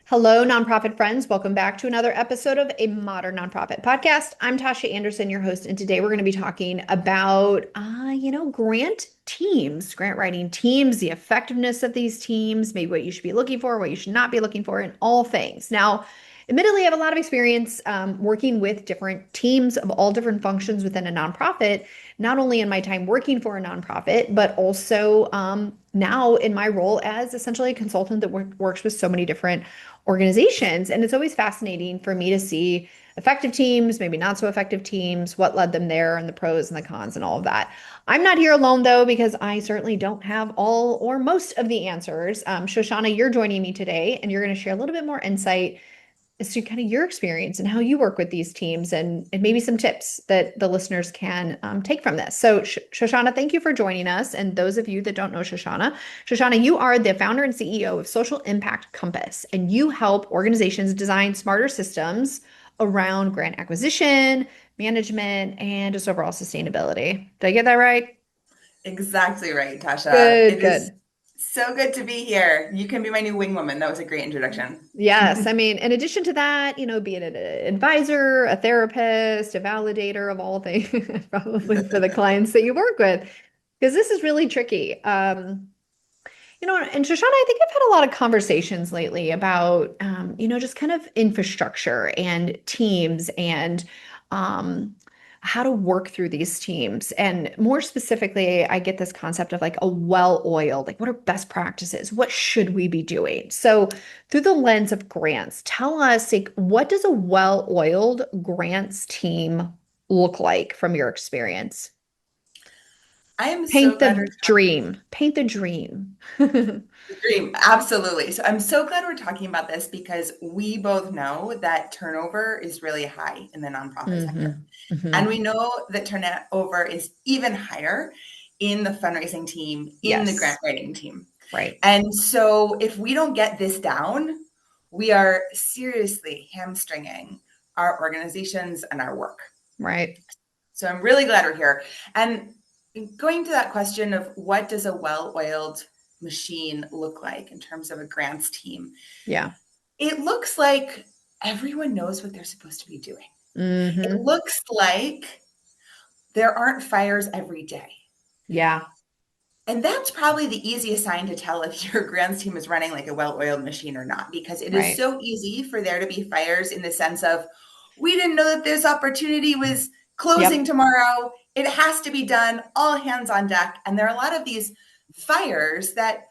Hello, nonprofit friends. Welcome back to another episode of a Modern Nonprofit Podcast. I'm Tasha Anderson, your host, and today we're going to be talking about, grant teams, grant writing teams, the effectiveness of these teams, maybe what you should be looking for, what you should not be looking for, and all things. Now, admittedly, I have a lot of experience working with different teams of all different functions within a nonprofit, not only in my time working for a nonprofit, but also now in my role as essentially a consultant that works with so many different organizations. And it's always fascinating for me to see effective teams, maybe not so effective teams, what led them there, and the pros and the cons and all of that. I'm not here alone though, because I certainly don't have all or most of the answers. Shoshana, you're joining me today, and you're going to share a little bit more insight as to kind of your experience and how you work with these teams and maybe some tips that the listeners can take from this. So, Shoshana, thank you for joining us. And those of you that don't know Shoshana, you are the founder and CEO of Social Impact Compass, and you help organizations design smarter systems around grant acquisition, management, and just overall sustainability. Did I get that right? Exactly right, Tasha. Good, It is good. so good to be here. You can be my new wing woman. That was a great introduction. Yes. I mean, in addition to that, be it an advisor, a therapist, a validator of all things, probably for the clients that you work with, because this is really tricky. And Shoshana, I think I've had a lot of conversations lately about, just kind of infrastructure and teams and um, how to work through these teams. And more specifically, I get this concept of like a well-oiled, like what are best practices? What should we be doing? So, through the lens of grants, tell us like what does a well-oiled grants team look like from your experience? I am so Paint glad the we're talking. dream. Paint the dream. The dream, absolutely. So I'm so glad we're talking about this because we both know that turnover is really high in the nonprofit sector. Hmm. And Hmm. we know that turnover is even higher in the fundraising team, in the grant Yes, writing team. right. And so if we don't get this down, we are seriously hamstringing our organizations and our work. Right. So I'm really glad we're here. And going to that question of what does a well-oiled machine look like in terms of a grants team, Yeah. it looks like everyone knows what they're supposed to be doing. It Hmm. looks like there aren't fires every day. Yeah. And that's probably the easiest sign to tell if your grants team is running like a well-oiled machine or not, because it is Right. so easy for there to be fires in the sense of, we didn't know that this opportunity was closing Yep. tomorrow. It has to be done, all hands on deck. And there are a lot of these fires that,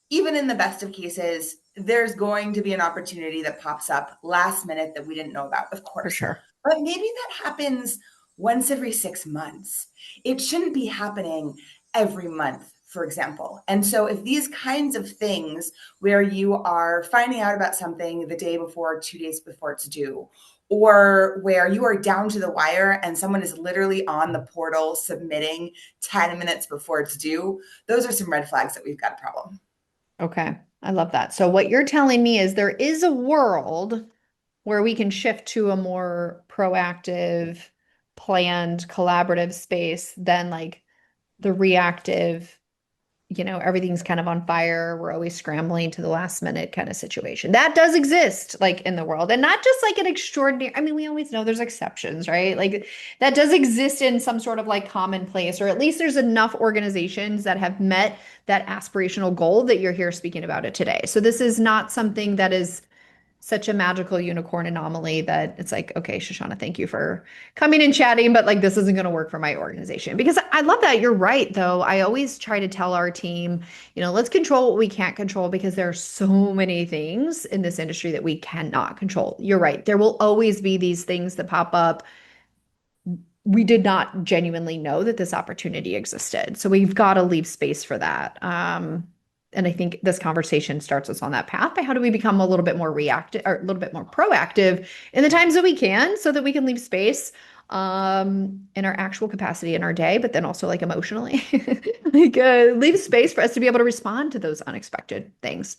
even in the best of cases, there's going to be an opportunity that pops up last minute that we didn't know about, of For course. sure. But maybe that happens once every 6 months. It shouldn't be happening every month, for example. And so, if these kinds of things where you are finding out about something the day before, 2 days before it's due, or where you are down to the wire and someone is literally on the portal submitting 10 minutes before it's due, those are some red flags that we've got a problem. Okay. I love that. So what you're telling me is there is a world where we can shift to a more proactive, planned, collaborative space than like the reactive, everything's kind of on fire. We're always scrambling to the last minute kind of situation. That does exist like in the world, and not just like an extraordinary. I mean, we always know there's exceptions, right? Like that does exist in some sort of like commonplace, or at least there's enough organizations that have met that aspirational goal that you're here speaking about it today. So this is not something that is such a magical unicorn anomaly that it's like, okay, Shoshana, thank you for coming and chatting, but like this isn't going to work for my organization. Because I love that. You're right, though. I always try to tell our team, let's control what we can't control because there are so many things in this industry that we cannot control. You're right. There will always be these things that pop up. We did not genuinely know that this opportunity existed. So we've got to leave space for that. And I think this conversation starts us on that path by how do we become a little bit more reactive or a little bit more proactive in the times that we can so that we can leave space in our actual capacity in our day, but then also like emotionally, like leave space for us to be able to respond to those unexpected things.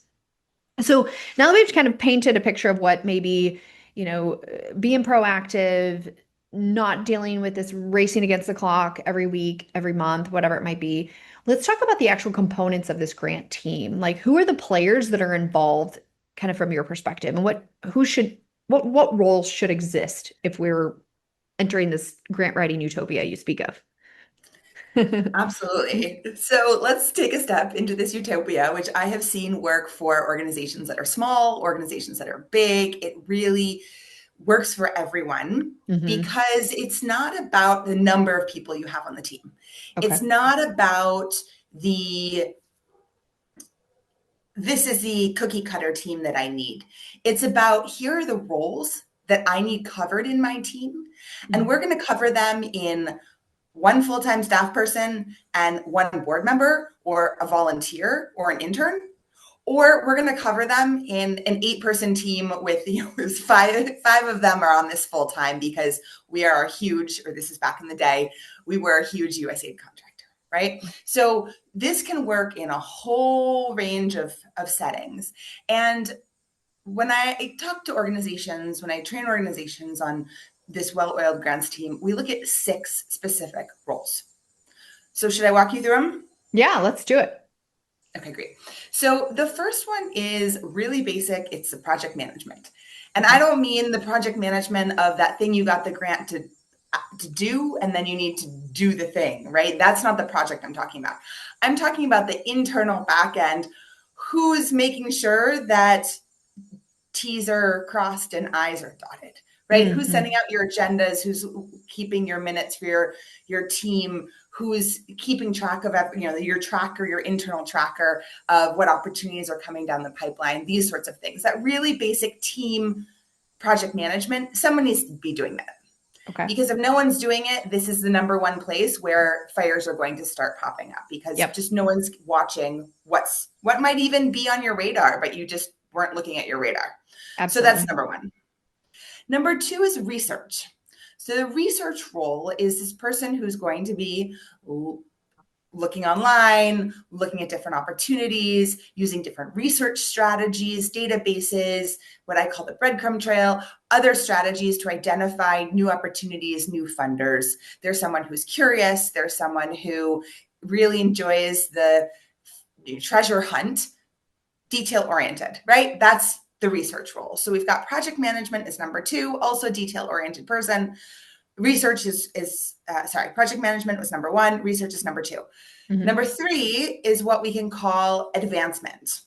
So now that we've kind of painted a picture of what maybe, being proactive, not dealing with this racing against the clock every week, every month, whatever it might be, let's talk about the actual components of this grant team. Like, who are the players that are involved kind of from your perspective, and what roles should exist if we're entering this grant writing utopia you speak of? Absolutely. So let's take a step into this utopia, which I have seen work for organizations that are small, organizations that are big. It really works for everyone Hmm. because it's not about the number of people you have on the team. Okay. It's not about the this is the cookie cutter team that I need. It's about here are the roles that I need covered in my team, and we're Mhm. going to cover them in one full-time staff person and one board member or a volunteer or an intern, or we're going to cover them in an 8-person team with, five of them are on this full time because we are a huge, or this is back in the day, we were a huge USAID contractor, right? So this can work in a whole range of settings. And when I talk to organizations, when I train organizations on this well-oiled grants team, we look at 6 specific roles. So should I walk you through them? Yeah, let's do it. Okay, great. So the first one is really basic. It's the project management. And I Okay. don't mean the project management of that thing you got the grant to do, and then you need to do the thing, right? That's not the project I'm talking about. I'm talking about the internal back end. Who's making sure that T's are crossed and I's are dotted, right? Who's sending Hmm. out your agendas? Who's keeping your minutes for your team? Who's keeping track of your tracker, your internal tracker of what opportunities are coming down the pipeline? These sorts of things. That really basic team project management. Someone needs to be doing that Okay. because if no one's doing it, this is the number one place where fires are going to start popping up because Yep. just no one's watching what might even be on your radar, but you just weren't looking at your radar. So that's Absolutely. number one. Number two is research. So the research role is this person who's going to be looking online, looking at different opportunities, using different research strategies, databases, what I call the breadcrumb trail, other strategies to identify new opportunities, new funders. There's someone who's curious. There's someone who really enjoys the treasure hunt, detail oriented, right? That's the research role. So we've got project management is number 2, also detail oriented person. Research project management was number 1, research is number 2. Hmm. Number 3 is what we can call advancement.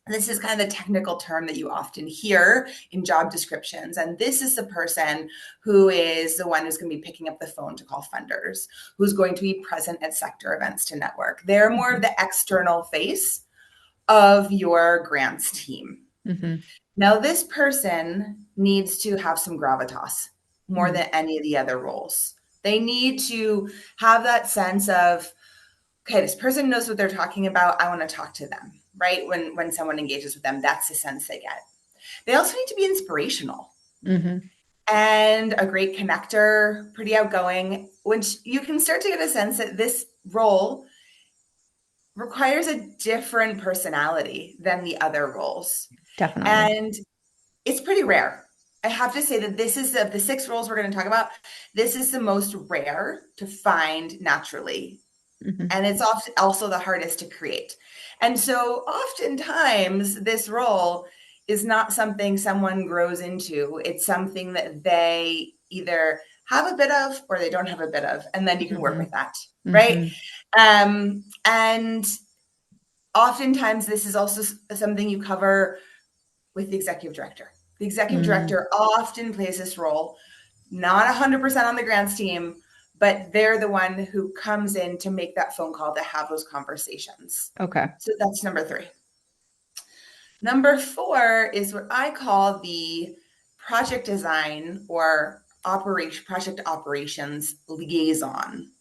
This is kind of the technical term that you often hear in job descriptions. And this is the person who is the one who's going to be picking up the phone to call funders, who's going to be present at sector events to network. They're more of the external face of your grants team. Hmm. Now, this person needs to have some gravitas more Hmm. than any of the other roles. They need to have that sense of, okay, this person knows what they're talking about. I want to talk to them, right? When someone engages with them, that's the sense they get. They also need to be inspirational Hmm. and a great connector, pretty outgoing, which you can start to get a sense that this role requires a different personality than the other roles. Definitely. And it's pretty rare. I have to say that this is of the 6 roles we're going to talk about, this is the most rare to find naturally. Hmm. And it's often also the hardest to create. And so oftentimes this role is not something someone grows into. It's something that they either have a bit of or they don't have a bit of. And then you can work Hmm. with that, right? Hmm. And oftentimes this is also something you cover with the executive director. The executive Hmm. director often plays this role, not 100% on the grants team, but they're the one who comes in to make that phone call to have those conversations. Okay. So that's number 3. Number 4 is what I call the project design or project operations liaison.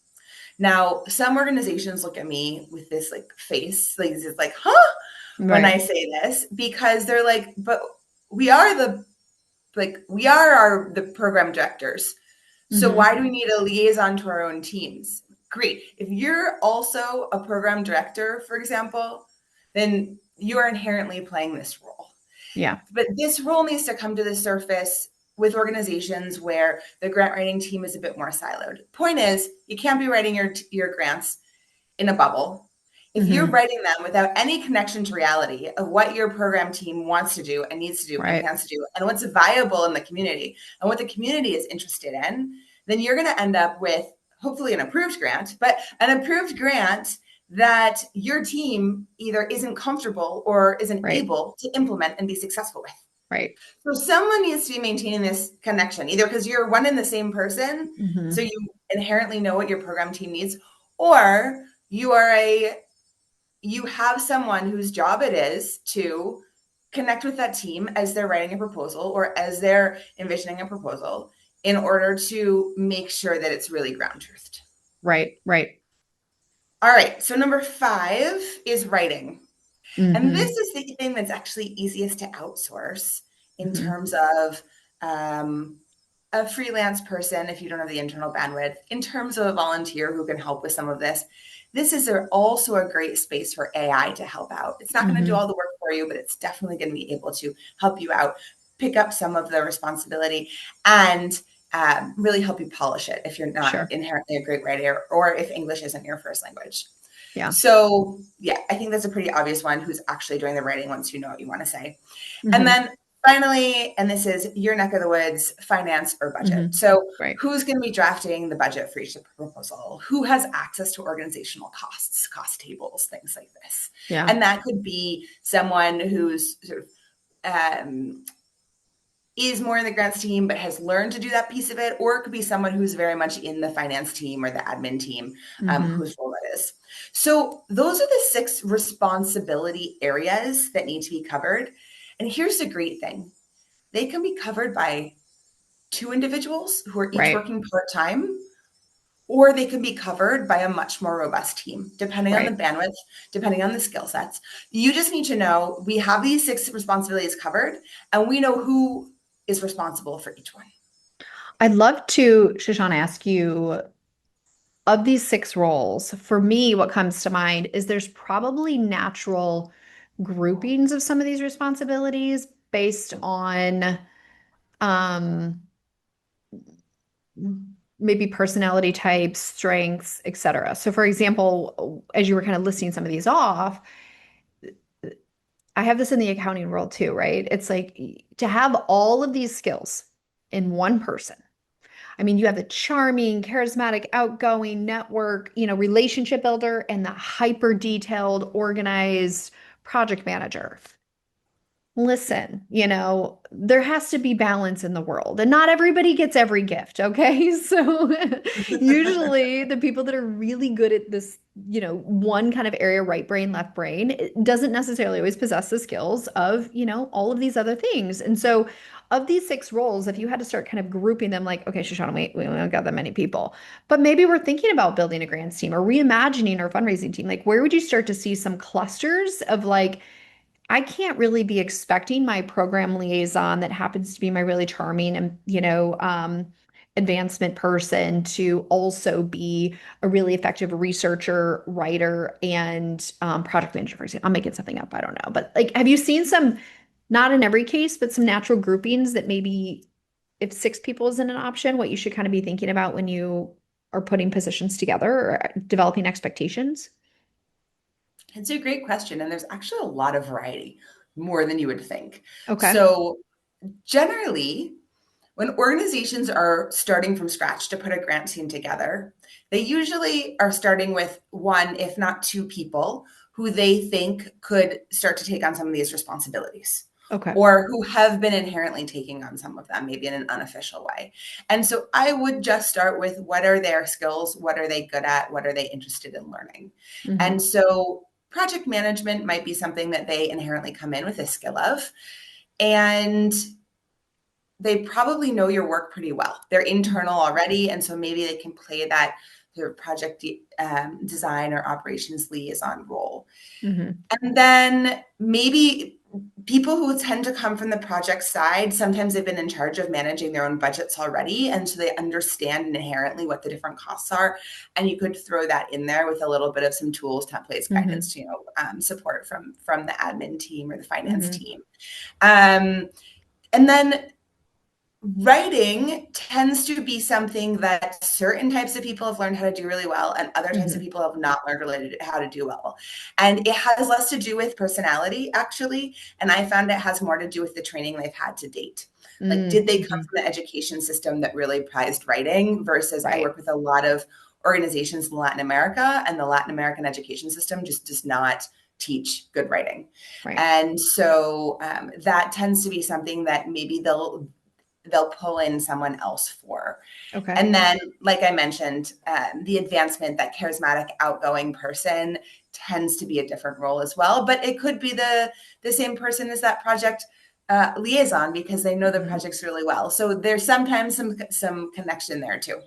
Now, some organizations look at me with this like face, like it's like, huh, when I Right. say this, because they're like, but we are the program directors. So Hmm. why do we need a liaison to our own teams? Great. If you're also a program director, for example, then you are inherently playing this role. Yeah. But this role needs to come to the surface with organizations where the grant writing team is a bit more siloed. Point is, you can't be writing your grants in a bubble. If you're Hmm. writing them without any connection to reality of what your program team wants to do and needs to do and Right. plans to do and what's viable in the community and what the community is interested in, then you're going to end up with hopefully an approved grant, but an approved grant that your team either isn't comfortable or isn't Right. able to implement and be successful with. Right. So someone needs to be maintaining this connection, either because you're one and the same person, so Hmm. you inherently know what your program team needs, or you have someone whose job it is to connect with that team as they're writing a proposal or as they're envisioning a proposal in order to make sure that it's really ground truthed. Right. Right. All right, so number 5 is writing. And this Hmm. is the thing that's actually easiest to outsource in Hmm. terms of a freelance person if you don't have the internal bandwidth, in terms of a volunteer who can help with some of this. This is also a great space for AI to help out. It's not going to do all Hmm. the work for you, but it's definitely going to be able to help you out, pick up some of the responsibility, and really help you polish it if you're not Sure. inherently a great writer or if English isn't your first language. Yeah. So, yeah, I think that's a pretty obvious one, who's actually doing the writing once you know what you want to say. And Hmm. then finally, and this is your neck of the woods, finance or budget. Hmm. So Right. who's going to be drafting the budget for each proposal? Who has access to organizational costs, cost tables, things like this? Yeah. And that could be someone who's sort of is more in the grants team but has learned to do that piece of it, or it could be someone who's very much in the finance team or the admin team, Hmm. whose role that is. So those are the 6 responsibility areas that need to be covered. And here's the great thing: they can be covered by 2 individuals who are each Right. working part-time, or they can be covered by a much more robust team, depending on the Right. bandwidth, depending on the skill sets. You just need to know we have these 6 responsibilities covered, and we know who is responsible for each one. I'd love to, Shoshana, ask you of these 6 roles. For me, what comes to mind is there's probably natural groupings of some of these responsibilities based on um, maybe personality types, strengths, etc. So, for example, as you were kind of listing some of these off, I have this in the accounting world too, right? It's like to have all of these skills in one person. I mean, you have the charming, charismatic, outgoing network, relationship builder, and the hyper detailed, organized project manager. Listen, there has to be balance in the world, and not everybody gets every gift, okay? So usually the people that are really good at this, one kind of area, right brain, left brain, it doesn't necessarily always possess the skills of, all of these other things. And so of these 6 roles, if you had to start kind of grouping them like, okay, Shoshana, we don't got that many people, but maybe we're thinking about building a grants team or reimagining our fundraising team, like where would you start to see some clusters of like, I can't really be expecting my program liaison that happens to be my really charming and, advancement person to also be a really effective researcher, writer, and project manager, for example. I'm making something up. I don't know. But like, have you seen some, not in every case, but some natural groupings that maybe if 6 people isn't an option, what you should kind of be thinking about when you are putting positions together or developing expectations? It's a great question. And there's actually a lot of variety, more than you would think. Okay. So, generally, when organizations are starting from scratch to put a grant team together, they usually are starting with 1, if not 2 people who they think could start to take on some of these responsibilities, Okay. or who have been inherently taking on some of them, maybe in an unofficial way. And so I would just start with what are their skills? What are they good at? What are they interested in learning? And Hmm. so project management might be something that they inherently come in with a skill of. And they probably know your work pretty well. They're internal already, and so maybe they can play that sort of project design or operations liaison role. Hmm. And then maybe people who tend to come from the project side, sometimes they've been in charge of managing their own budgets already, and so they understand inherently what the different costs are. And you could throw that in there with a little bit of some tools, templates, Hmm. guidance, support from the admin team or the finance Hmm. team. And then writing tends to be something that certain types of people have learned how to do really well and other types of Hmm. people have not learned really how to do well. And it has less to do with personality, actually. And I found it has more to do with the training they've had to date. Like, did they come Mm-hmm. from the education system that really prized writing versus I Right, work with a lot of organizations in Latin America, and the Latin American education system just does not teach good writing. right. And so that tends to be something that maybe they'll pull in someone else for. Okay. And then, like I mentioned, the advancement, that charismatic, outgoing person tends to be a different role as well. But it could be the same person as that project liaison because they know the Mhm. projects really well. So there's sometimes some connection there too.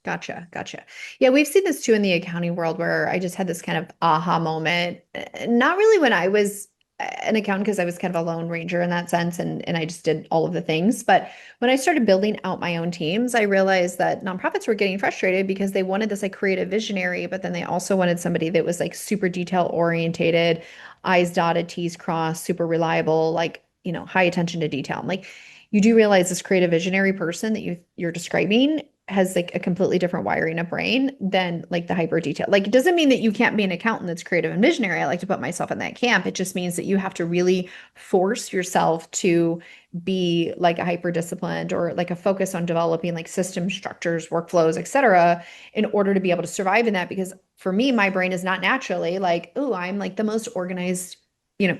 Gotcha, gotcha. Yeah, we've seen this too in the accounting world where I just had this kind of aha moment. Not really when I was an accountant, because I was kind of a lone ranger in that sense and I just did all of the things. But when I started building out my own teams, I realized that nonprofits were getting frustrated because they wanted this like creative visionary, but then they also wanted somebody that was like super detail orientated, I's dotted, T's crossed, super reliable, like, high attention to detail. I'm like, you do realize this creative visionary person that you're describing has like a completely different wiring of brain than like the hyper detail. Like it doesn't mean that you can't be an accountant that's creative and visionary. I like to put myself in that camp. It just means that you have to really force yourself to be like a hyper disciplined or like a focus on developing like system structures, workflows, etc., in order to be able to survive in that. Because for me, my brain is not naturally like, oh, I'm like the most organized,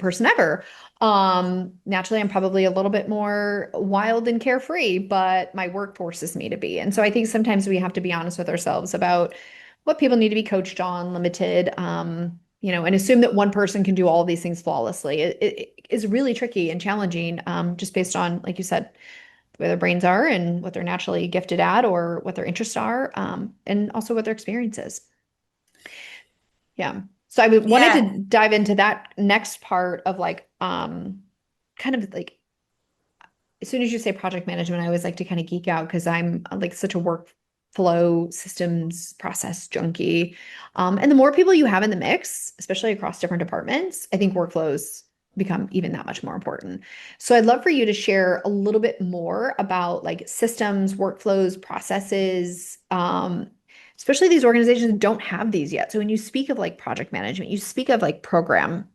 person ever. Naturally, I'm probably a little bit more wild and carefree, but my work forces me to be. And so I think sometimes we have to be honest with ourselves about what people need to be coached on, limited, and assume that one person can do all of these things flawlessly. It is really tricky and challenging, just based on, like you said, where their brains are and what they're naturally gifted at or what their interests are, and also what their experience is. Yeah. So wanted to Yeah, dive into that next part of like kind of like as soon as you say project management, I always like to kind of geek out because I'm like such a workflow systems process junkie. And the more people you have in the mix, especially across different departments, I think workflows become even that much more important. So I'd love for you to share a little bit more about like systems, workflows, processes, especially these organizations don't have these yet. So when you speak of like project management, you speak of like program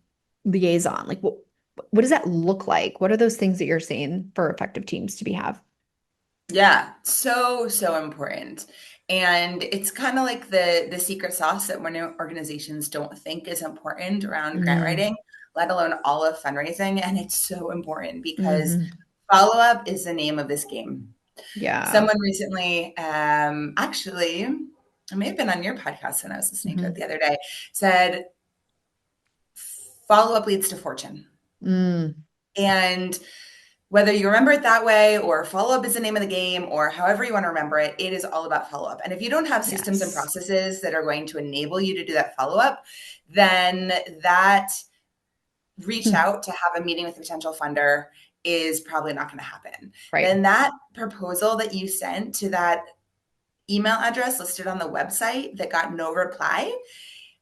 liaison, like what does that look like? What are those things that you're seeing for effective teams to be have? yeah, so important. And it's kind of like the secret sauce that when organizations don't think is important around grant Mm, writing, let alone all of fundraising. And it's so important because hmm. follow up is the name of this game. Yeah. Someone recently, actually, I may have been on your podcast when I was listening to it Hmm. the other day, said follow up leads to fortune. Mm, And whether you remember it that way or follow up is the name of the game or however you want to remember it, it is all about follow up. And if you don't have systems and yes. processes that are going to enable you to do that follow up, then that reach Hmm. out to have a meeting with a potential funder is probably not going to happen. Right. Then that proposal that you sent to that email address listed on the website that got no reply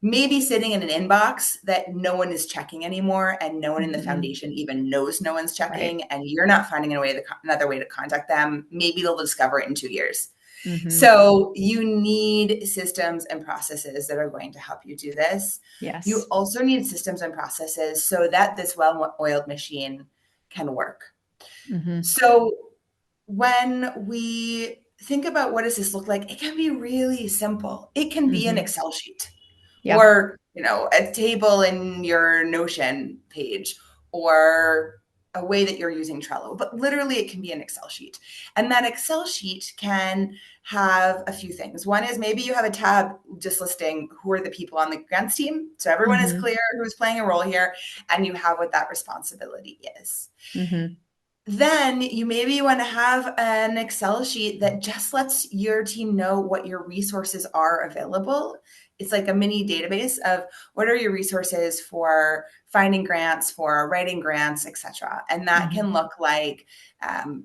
maybe sitting in an inbox that no one is checking anymore and no one in the Hmm. foundation even knows no one's Right. checking and you're not finding another way to contact them. Maybe they'll discover it in 2 years. Hmm. So you need systems and processes that are going to help you do this. You Yes. also need systems and processes so that this well-oiled machine can work. Hmm. So when we think about what does this look like, it can be really simple. It can be an Hmm. Excel sheet Yep. or a table in your Notion page or a way that you're using Trello, but literally it can be an Excel sheet. And that Excel sheet can have a few things. One is maybe you have a tab just listing who are the people on the grants team. So everyone is Hmm. clear who's playing a role here and you have what that responsibility is. Hmm. Then you maybe want to have an Excel sheet that just lets your team know what your resources are available. It's like a mini database of what are your resources for finding grants, for writing grants, etc. And that Hmm. can look like,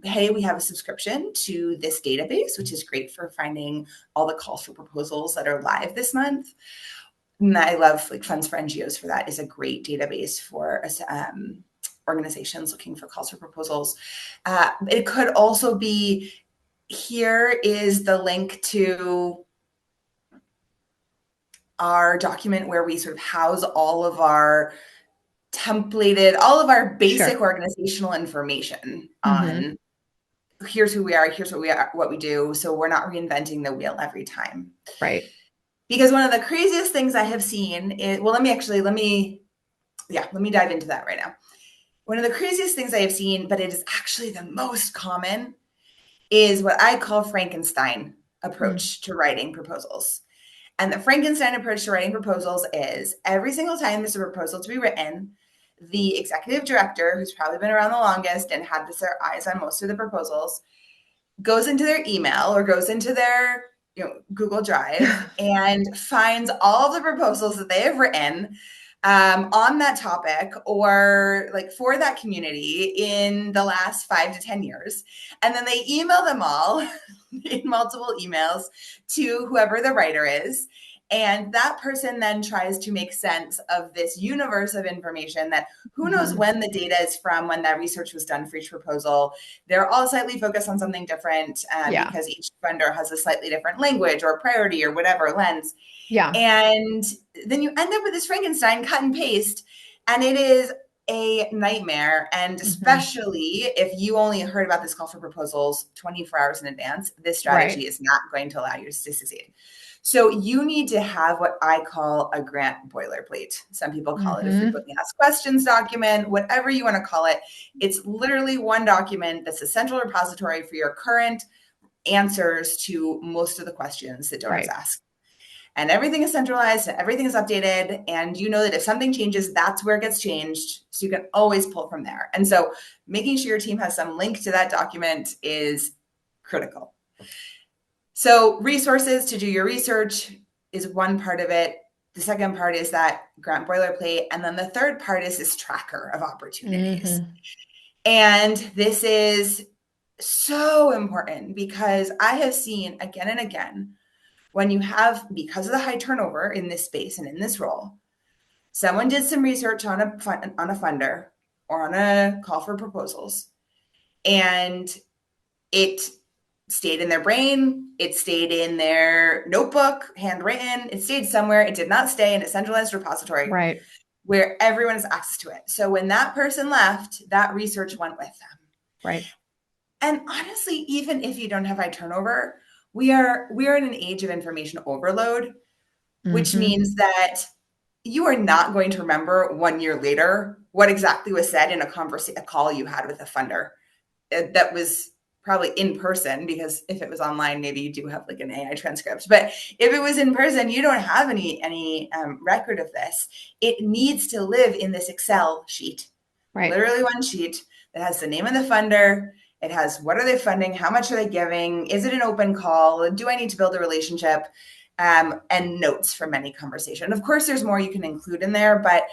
hey, we have a subscription to this database, which is great for finding all the calls for proposals that are live this month. And I love like Funds for NGOs for that is a great database for organizations looking for calls for proposals. It could also be, here is the link to our document where we sort of house all of our basic Sure. organizational information Mm-hmm. on here's who we are, here's what we do. So we're not reinventing the wheel every time. Right. Because one of the craziest things I have seen is, well, let me dive into that right now. One of the craziest things I have seen, but it is actually the most common, is what I call Frankenstein Mm. approach to writing proposals. And the Frankenstein approach to writing proposals is every single time there's a proposal to be written, the executive director, who's probably been around the longest and had their eyes on most of the proposals, goes into their email or goes into their Google Drive and finds all of the proposals that they have written on that topic or like for that community in the last 5 to 10 years. And then they email them all in multiple emails to whoever the writer is. And that person then tries to make sense of this universe of information that who knows Mm-hmm. when the data is from, when that research was done for each proposal. They're all slightly focused on something different Yeah. because each funder has a slightly different language or priority or whatever lens. Yeah. And then you end up with this Frankenstein cut and paste, and it is a nightmare. And Mm-hmm. especially if you only heard about this call for proposals 24 hours in advance, this strategy Right. is not going to allow you to succeed. So you need to have what I call a grant boilerplate. Some people call it a Mm-hmm. frequently asked questions document, whatever you want to call it. It's literally one document that's a central repository for your current answers to most of the questions that donors Right. ask. And everything is centralized and everything is updated. And you know that if something changes, that's where it gets changed. So you can always pull from there. And so making sure your team has some link to that document is critical. So resources to do your research is one part of it. The second part is that grant boilerplate. And then the third part is this tracker of opportunities. Mm-hmm. And this is so important because I have seen again and again when you have, because of the high turnover in this space and in this role, someone did some research on a funder or on a call for proposals, and it stayed in their brain, it stayed in their notebook, handwritten, it stayed somewhere. It did not stay in a centralized repository Right. where everyone has access to it. So when that person left, that research went with them. Right. And honestly, even if you don't have high turnover, we are in an age of information overload, which Mm-hmm. means that you are not going to remember 1 year later what exactly was said in a call you had with a funder that was probably in person, because if it was online, maybe you do have like an AI transcript. But if it was in person, you don't have any record of this. It needs to live in this Excel sheet, Right. literally one sheet that has the name of the funder. It has what are they funding, how much are they giving, is it an open call, do I need to build a relationship, and notes from any conversation. Of course, there's more you can include in there, but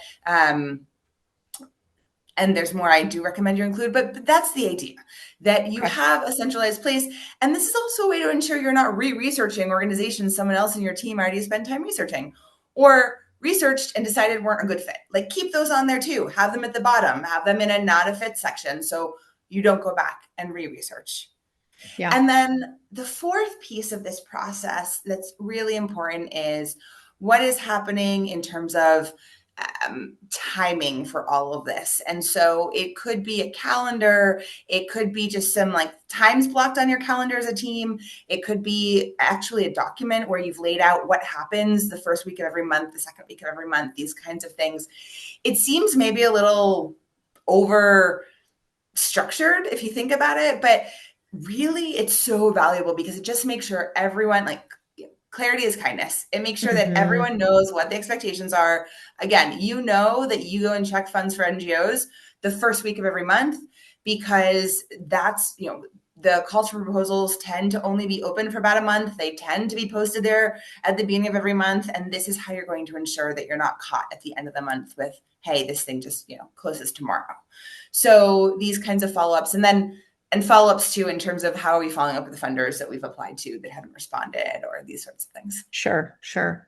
and there's more I do recommend you include, but that's the idea, that you Okay. have a centralized place. And this is also a way to ensure you're not re-researching organizations someone else in your team already spent time researching or researched and decided weren't a good fit. Like keep those on there too. Have them at the bottom, have them in a not a fit section so you don't go back and re-research. Yeah. And then the fourth piece of this process that's really important is what is happening in terms of timing for all of this. And so it could be a calendar. It could be just some like times blocked on your calendar as a team. It could be actually a document where you've laid out what happens the first week of every month, the second week of every month, these kinds of things. It seems maybe a little over structured if you think about it, but really it's so valuable because it just makes sure everyone, like, clarity is kindness. It makes sure that Mm-hmm. everyone knows what the expectations are. Again, you know that you go and check funds for NGOs the first week of every month because that's, the calls for proposals tend to only be open for about a month. They tend to be posted there at the beginning of every month. And this is how you're going to ensure that you're not caught at the end of the month with, hey, this thing just, closes tomorrow. So these kinds of follow-ups, and follow-ups too in terms of how are we following up with the funders that we've applied to that haven't responded or these sorts of things. Sure. Sure.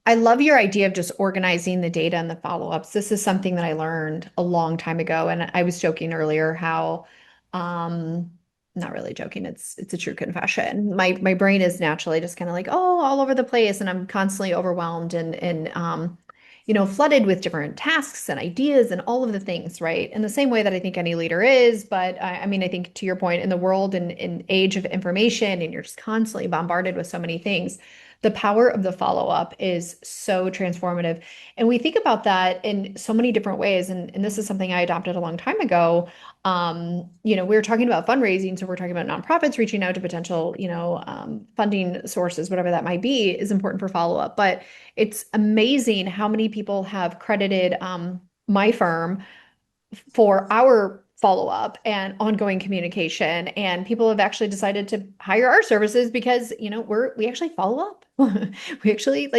I love your idea of just organizing the data and the follow-ups. This is something that I learned a long time ago, and I was joking earlier how, um, not really joking, it's a true confession. My brain is naturally just kind of like, oh, all over the place, and I'm constantly overwhelmed and flooded with different tasks and ideas and all of the things, right? In the same way that I think any leader is, but I mean, I think to your point, in the world and in age of information, and you're just constantly bombarded with so many things, the power of the follow-up is so transformative. And we think about that in so many different ways. And this is something I adopted a long time ago. We were talking about fundraising, so we're talking about nonprofits reaching out to potential, funding sources, whatever that might be, is important for follow-up. But it's amazing how many people have credited my firm for our follow-up and ongoing communication. And people have actually decided to hire our services because, we actually follow up. We actually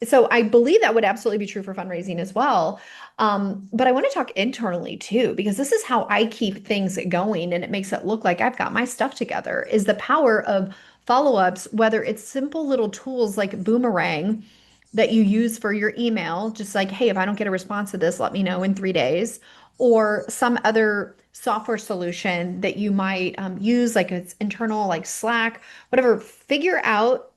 so I believe that would absolutely be true for fundraising as well. But I want to talk internally too, because this is how I keep things going and it makes it look like I've got my stuff together, is the power of follow-ups, whether it's simple little tools like Boomerang that you use for your email, just like, hey, if I don't get a response to this, let me know in 3 days, or some other software solution that you might use, like it's internal, like Slack, whatever. Figure out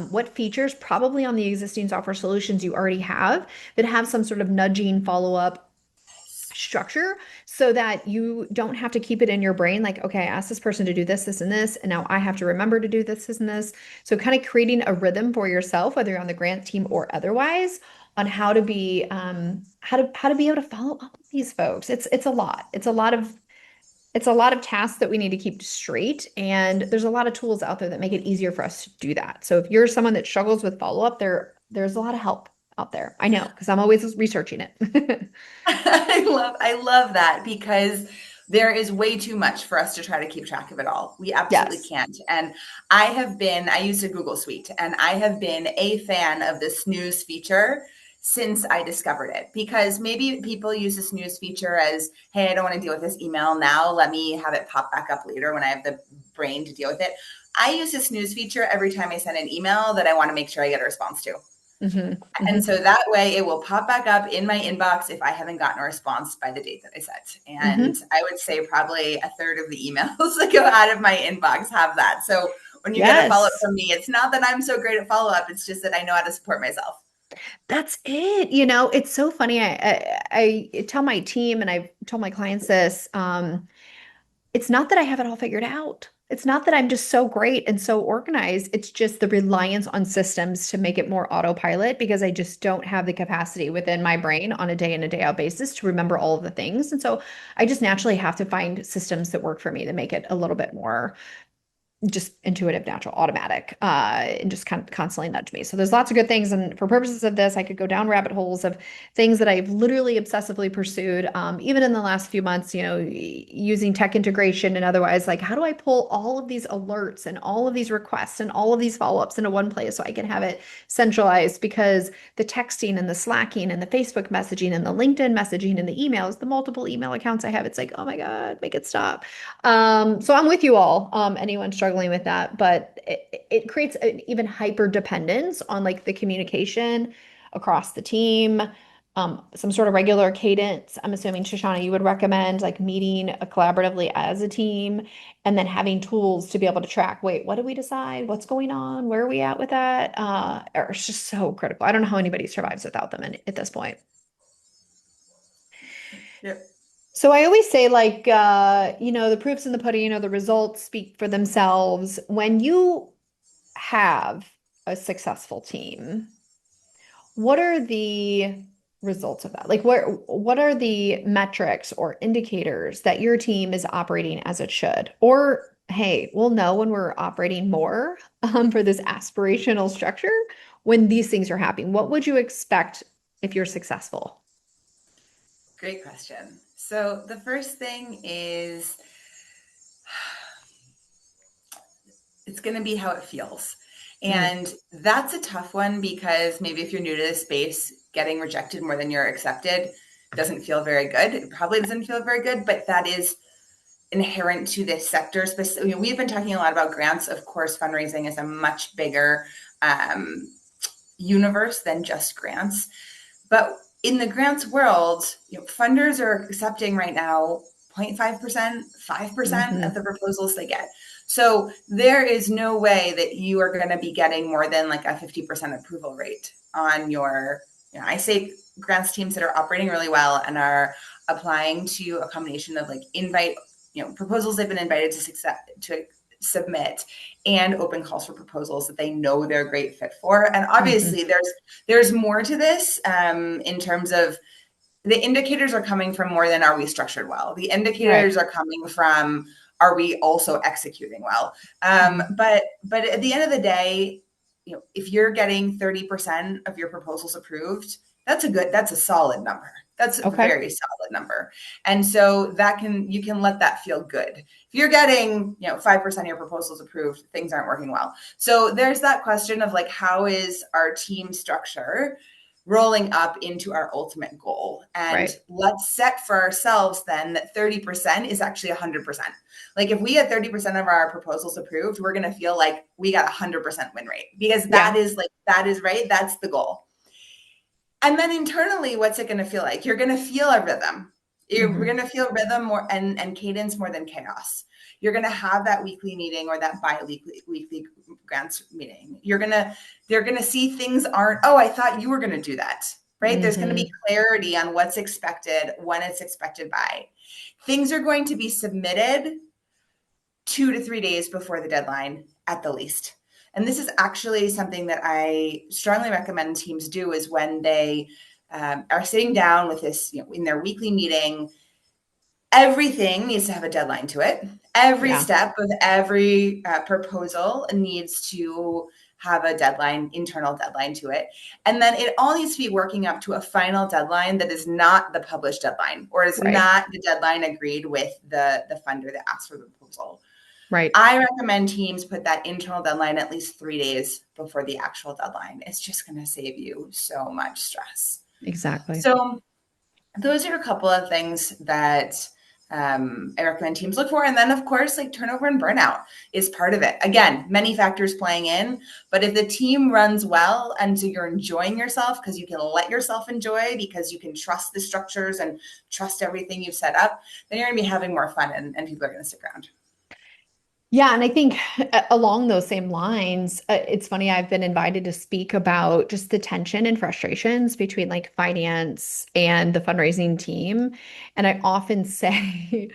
what features, probably on the existing software solutions you already have, that have some sort of nudging follow up structure so that you don't have to keep it in your brain like, okay, I asked this person to do this, this, and this, and now I have to remember to do this, this, and this. So kind of creating a rhythm for yourself, whether you're on the grant team or otherwise, on how to be how to be able to follow up with these folks. It's a lot. It's a lot of tasks that we need to keep straight, and there's a lot of tools out there that make it easier for us to do that. So if you're someone that struggles with follow-up, there's a lot of help out there. I know, because I'm always researching it. I love that because there is way too much for us to try to keep track of it all. We absolutely Yes. can't. And I use a Google Suite, and I have been a fan of the snooze feature since I discovered it, because maybe people use the snooze feature as, hey, I don't want to deal with this email now. Let me have it pop back up later when I have the brain to deal with it. I use the snooze feature every time I send an email that I want to make sure I get a response to. Hmm. And Hmm. so that way it will pop back up in my inbox if I haven't gotten a response by the date that I set. And Hmm. I would say probably a third of the emails that go out of my inbox have that. So when you get a follow up Yes. from me, it's not that I'm so great at follow up. It's just that I know how to support myself. That's it. It's so funny. I tell my team and I've told my clients this. It's not that I have it all figured out. It's not that I'm just so great and so organized. It's just the reliance on systems to make it more autopilot because I just don't have the capacity within my brain on a day in and day out basis to remember all of the things. And so I just naturally have to find systems that work for me to make it a little bit more just intuitive, natural, automatic, and just kind of constantly nudge me. So there's lots of good things. And for purposes of this, I could go down rabbit holes of things that I've literally obsessively pursued, even in the last few months, using tech integration and otherwise, like how do I pull all of these alerts and all of these requests and all of these follow-ups into one place so I can have it centralized, because the texting and the Slacking and the Facebook messaging and the LinkedIn messaging and the emails, the multiple email accounts I have, it's like, oh my God, make it stop. So I'm with you all, anyone struggling with that, but it creates an even hyper dependence on like the communication across the team, some sort of regular cadence. I'm assuming, Shoshana, you would recommend like meeting collaboratively as a team and then having tools to be able to track, wait, what did we decide? What's going on? Where are we at with that? It's just so critical. I don't know how anybody survives without them at this point. Yep. So I always say, like, the proof's in the pudding, the results speak for themselves. When you have a successful team, what are the results of that? Like, what are the metrics or indicators that your team is operating as it should? Or, hey, we'll know when we're operating more for this aspirational structure when these things are happening. What would you expect if you're successful? Great question. So the first thing is it's going to be how it feels. Mm. And that's a tough one because maybe if you're new to this space, getting rejected more than you're accepted doesn't feel very good. It probably doesn't feel very good, but that is inherent to this sector. We've been talking a lot about grants. Of course, fundraising is a much bigger um, universe than just grants. But in the grants world, funders are accepting right now 0.5%, 5% of Hmm. the proposals they get. So there is no way that you are going to be getting more than like a 50% approval rate on your, I say grants teams that are operating really well and are applying to a combination of like proposals they've been invited to submit and open calls for proposals that they know they're a great fit for. And Hmm. obviously there's more to this in terms of the indicators are coming from more than are we structured well. The Right. indicators are coming from are we also executing well. Mhm. But at the end of the day, if you're getting 30% of your proposals approved, that's a solid number. That's a Okay. very solid number. And so you can let that feel good. If you're getting, 5% of your proposals approved, things aren't working well. So there's that question of like, how is our team structure rolling up into our ultimate goal? And Right. let's set for ourselves then that 30% is actually 100%. Like if we get 30% of our proposals approved, we're going to feel like we got 100% win rate, because that Yeah. is right. That's the goal. And then internally, what's it going to feel like? You're going to feel a rhythm. We're Hmm. going to feel rhythm more and cadence more than chaos. You're going to have that weekly meeting or that weekly grants meeting. They're going to see things aren't, oh, I thought you were going to do that, right? There's going to be Hmm. clarity on what's expected, when it's expected by. Things are going to be submitted 2 to 3 days before the deadline at the least. And this is actually something that I strongly recommend teams do, is when they are sitting down with this, in their weekly meeting, everything needs to have a deadline to it. Every Yeah. step of every proposal needs to have a deadline, internal deadline to it. And then it all needs to be working up to a final deadline that is not the published deadline, or is Right. not the deadline agreed with the funder that asked for the proposal. Right. I recommend teams put that internal deadline at least 3 days before the actual deadline. It's just going to save you so much stress. Exactly. So those are a couple of things that I recommend teams look for. And then, of course, like turnover and burnout is part of it. Again, many factors playing in, but if the team runs well and so you're enjoying yourself because you can let yourself enjoy, because you can trust the structures and trust everything you've set up, then you're going to be having more fun, and people are going to stick around. Yeah, and I think along those same lines, it's funny, I've been invited to speak about just the tension and frustrations between like finance and the fundraising team. And I often say,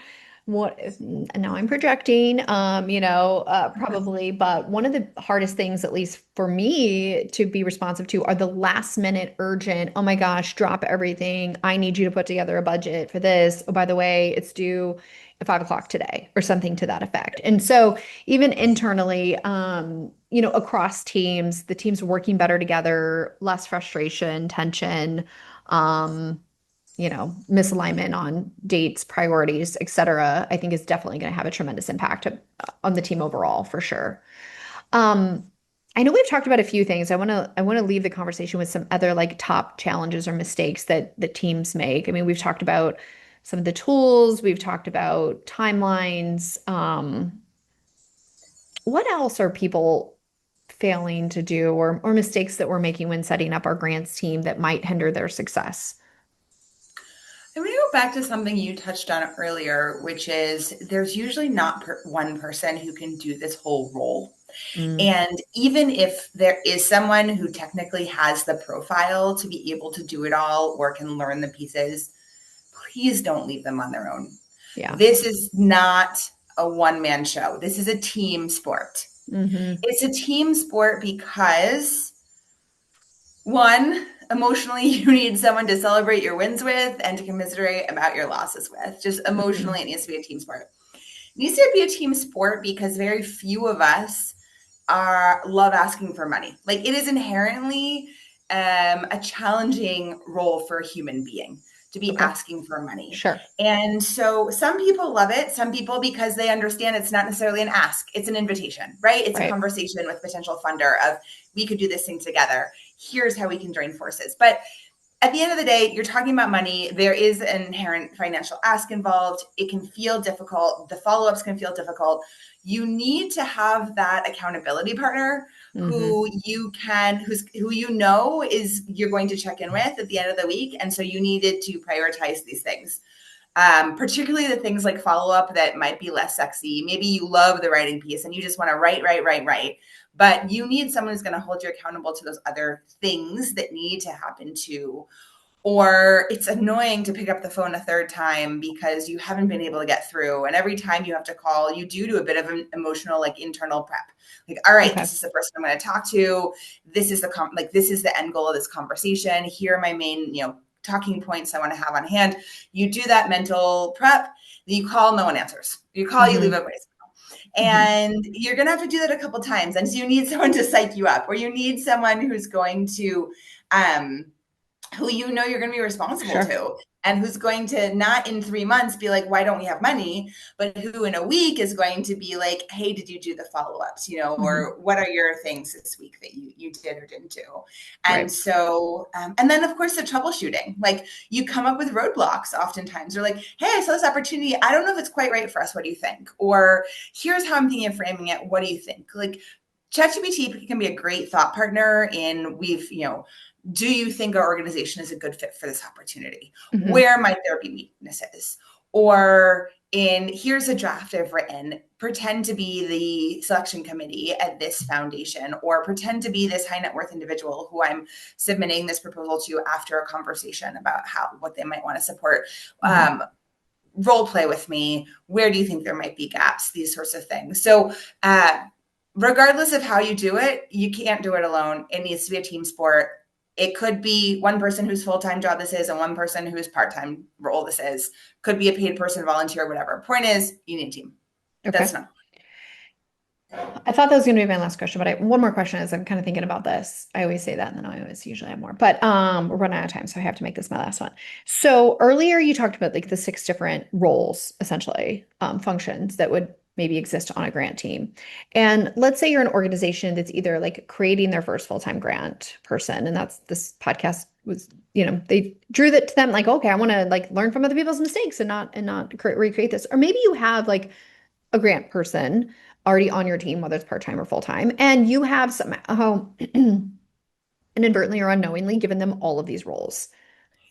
what now I'm projecting, probably, but one of the hardest things, at least for me, to be responsive to are the last minute urgent, oh my gosh, drop everything. I need you to put together a budget for this. Oh, by the way, it's due at 5 o'clock today or something to that effect. And so even internally, across teams, the teams working better together, less frustration, tension, um, misalignment on dates, priorities, et cetera, I think is definitely going to have a tremendous impact on the team overall for sure. Um, I know we've talked about a few things. I want to leave the conversation with some other like top challenges or mistakes that teams make. I mean, we've talked about some of the tools, we've talked about timelines. What else are people failing to do or mistakes that we're making when setting up our grants team that might hinder their success? I'm going to go back to something you touched on earlier, which is there's usually not one person who can do this whole role. Mm, And even if there is someone who technically has the profile to be able to do it all or can learn the pieces, please don't leave them on their own. yeah. This is not a one-man show. This is a team sport. Hmm. It's a team sport because, one, emotionally, you need someone to celebrate your wins with and to commiserate about your losses with. Just emotionally, Hmm. it needs to be a team sport. It needs to be a team sport because very few of us love asking for money. Like it is inherently a challenging role for a human being to be Okay. asking for money. Sure. And so some people love it, some people because they understand it's not necessarily an ask, it's an invitation, right? It's a Right. conversation with potential funder of we could do this thing together. Here's how we can join forces. But at the end of the day, you're talking about money. There is an inherent financial ask involved. It can feel difficult. The follow-ups can feel difficult. You need to have that accountability partner Mm-hmm. who you know is you're going to check in with at the end of the week. And so you needed to prioritize these things. Particularly the things like follow-up that might be less sexy. Maybe you love the writing piece and you just want to write. But you need someone who's going to hold you accountable to those other things that need to happen too. Or it's annoying to pick up the phone a third time because you haven't been able to get through. And every time you have to call, you do a bit of an emotional, like internal prep. Like, all right, Okay. this is the person I'm going to talk to. This is this is the end goal of this conversation. Here are my main, talking points I want to have on hand. You do that mental prep. You call, no one answers. You call, you leave Mm-hmm. a voice. Mm-hmm. And you're going to have to do that a couple times. And so you need someone to psych you up, or you need someone who's going to, who you're going to be responsible Sure. to, and who's going to not in 3 months be like, why don't we have money? But who in a week is going to be like, hey, did you do the follow-ups? Mm-hmm. Or what are your things this week that you did or didn't do? And Right. so, and then of course the troubleshooting, like you come up with roadblocks oftentimes. They're like, hey, I saw this opportunity. I don't know if it's quite right for us. What do you think? Or here's how I'm thinking of framing it. What do you think? Like ChatGPT can be a great thought partner in do you think our organization is a good fit for this opportunity? Mm-hmm. Where might there be weaknesses? Or here's a draft I've written, pretend to be the selection committee at this foundation, or pretend to be this high net worth individual who I'm submitting this proposal to after a conversation about what they might want to support. Mm-hmm. Role play with me. Where do you think there might be gaps? These sorts of things. So, regardless of how you do it, you can't do it alone. It needs to be a team sport. It could be one person whose full-time job this is and one person whose part-time role this is. Could be a paid person, volunteer, whatever. Point is, you need a team. That's Okay. not. I thought that was going to be my last question, but one more question as I'm kind of thinking about this. I always say that, and then I always usually have more. But we're running out of time, so I have to make this my last one. So earlier you talked about like the six different roles, essentially, functions that would maybe exist on a grant team. And let's say you're an organization that's either like creating their first full-time grant person, and that's this podcast was, they drew that to them like, okay, I want to like learn from other people's mistakes and not recreate this. Or maybe you have like a grant person already on your team, whether it's part-time or full-time, and you have somehow inadvertently or unknowingly given them all of these roles.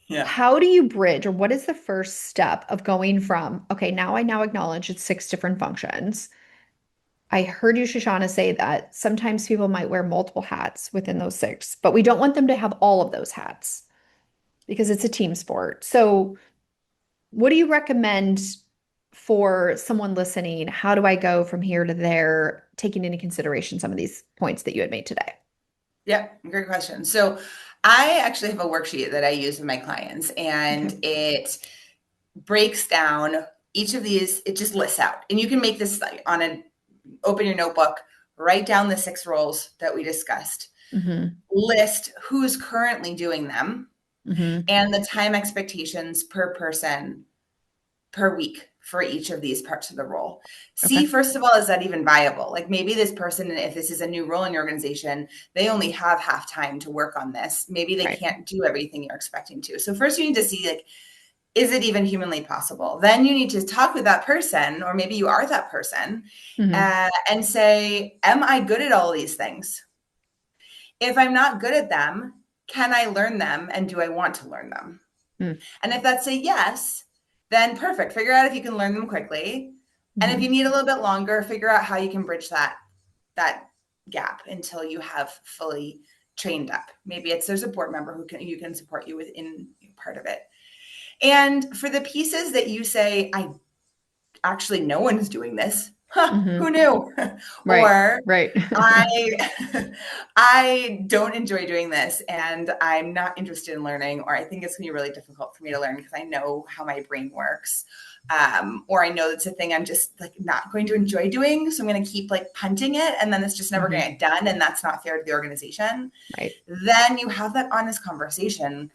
Yeah. How do you bridge, or what is the first step of going from, okay, now I now acknowledge it's six different functions. I heard you, Shoshana, say that sometimes people might wear multiple hats within those six, but we don't want them to have all of those hats because it's a team sport. So what do you recommend for someone listening? How do I go from here to there, taking into consideration some of these points that you had made today? Yeah, great question. So I actually have a worksheet that I use with my clients, Okay. and it breaks down each of these. It just lists out, and you can make this open your notebook, write down the six roles that we discussed, Mm-hmm. list who's currently doing them, Mm-hmm. and the time expectations per person per week for each of these parts of the role. Okay. See, first of all, is that even viable? Like maybe this person, if this is a new role in your organization, they only have half time to work on this. Maybe they Right. can't do everything you're expecting to. So first you need to see, like, is it even humanly possible? Then you need to talk with that person, or maybe you are that person, Mm-hmm. and say, am I good at all these things? If I'm not good at them, can I learn them? And do I want to learn them? And if that's a yes, then perfect. Figure out if you can learn them quickly. And if Mm-hmm. you need a little bit longer, figure out how you can bridge that gap until you have fully trained up. Maybe there's a board member who can support you within part of it. And for the pieces that you say, I actually no one's doing this. Huh, Mm-hmm. who knew? Right. Or Right. I I don't enjoy doing this and I'm not interested in learning, or I think it's gonna be really difficult for me to learn because I know how my brain works. Or I know it's a thing I'm just like not going to enjoy doing. So I'm gonna keep like punting it and then it's just never Mm-hmm. gonna get done. And that's not fair to the organization. Right. Then you have that honest conversation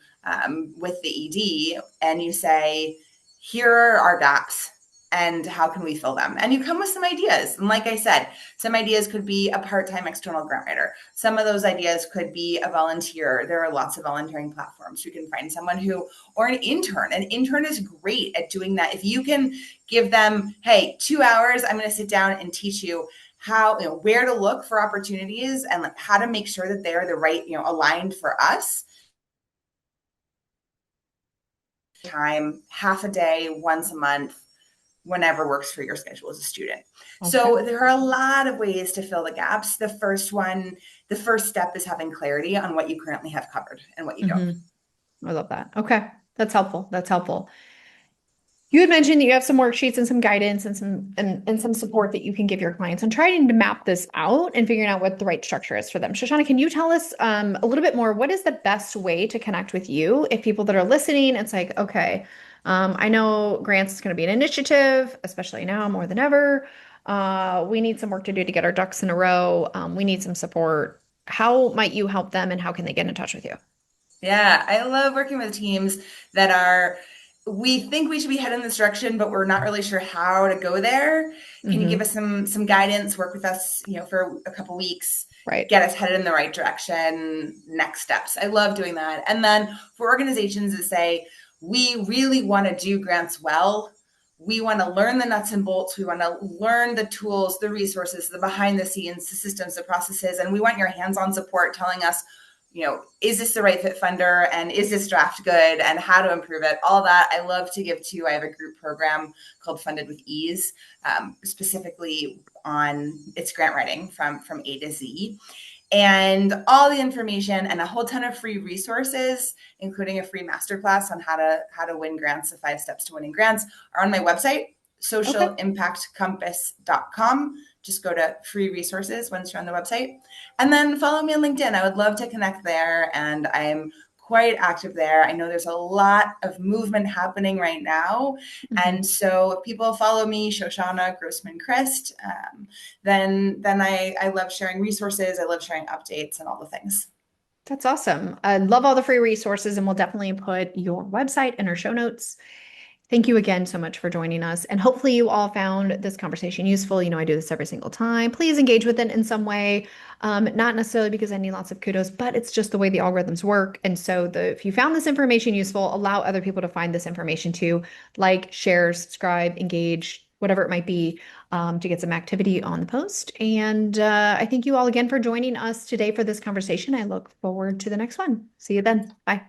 with the ED and you say, here are our gaps. and how can we fill them? And you come with some ideas. And like I said, some ideas could be a part-time external grant writer. Some of those ideas could be a volunteer. There are lots of volunteering platforms. You can find someone who, or an intern. An intern is great at doing that. If you can give them, hey, 2 hours, I'm going to sit down and teach you how, where to look for opportunities and how to make sure that they're the right, aligned for us. Time, half a day, once a month, whenever works for your schedule as a student. Okay. So there are a lot of ways to fill the gaps. The first step is having clarity on what you currently have covered and what you don't. I love that. Okay. That's helpful. That's helpful. You had mentioned that you have some worksheets and some guidance and some support that you can give your clients on trying to map this out and figuring out what the right structure is for them. Shoshana, can you tell us a little bit more? What is the best way to connect with you if people that are listening, it's like, okay, I know grants is going to be an initiative, especially now more than ever. We need some work to do to get our ducks in a row. We need some support. How might you help them and how can they get in touch with you? Yeah, I love working with teams that are, we think we should be heading in this direction, but we're not really sure how to go there. Can you give Hmm. us some guidance, work with us, for a couple weeks, Right. get us headed in the right direction, next steps. I love doing that. And then for organizations that say, we really want to do grants well, we want to learn the nuts and bolts, we want to learn the tools, the resources, the behind the scenes, the systems, the processes, and we want your hands-on support telling us, is this the right fit funder and is this draft good and how to improve it? All that I love to give to. I have a group program called Funded with Ease, specifically on its grant writing from A to Z. And all the information and a whole ton of free resources, including a free masterclass on how to win grants, the 5 steps to winning grants, are on my website, Okay. socialimpactcompass.com. Just go to free resources once you're on the website. And then follow me on LinkedIn. I would love to connect there. And I'm quite active there. I know there's a lot of movement happening right now. Mhm. And so if people follow me, Shoshana Grossman-Crist, then I love sharing resources. I love sharing updates and all the things. That's awesome. I love all the free resources, and we'll definitely put your website in our show notes. Thank you again so much for joining us. And hopefully, you all found this conversation useful. I do this every single time. Please engage with it in some way. Not necessarily because I need lots of kudos, but it's just the way the algorithms work. And so, if you found this information useful, allow other people to find this information too. Like, share, subscribe, engage, whatever it might be, to get some activity on the post. And I thank you all again for joining us today for this conversation. I look forward to the next one. See you then. Bye.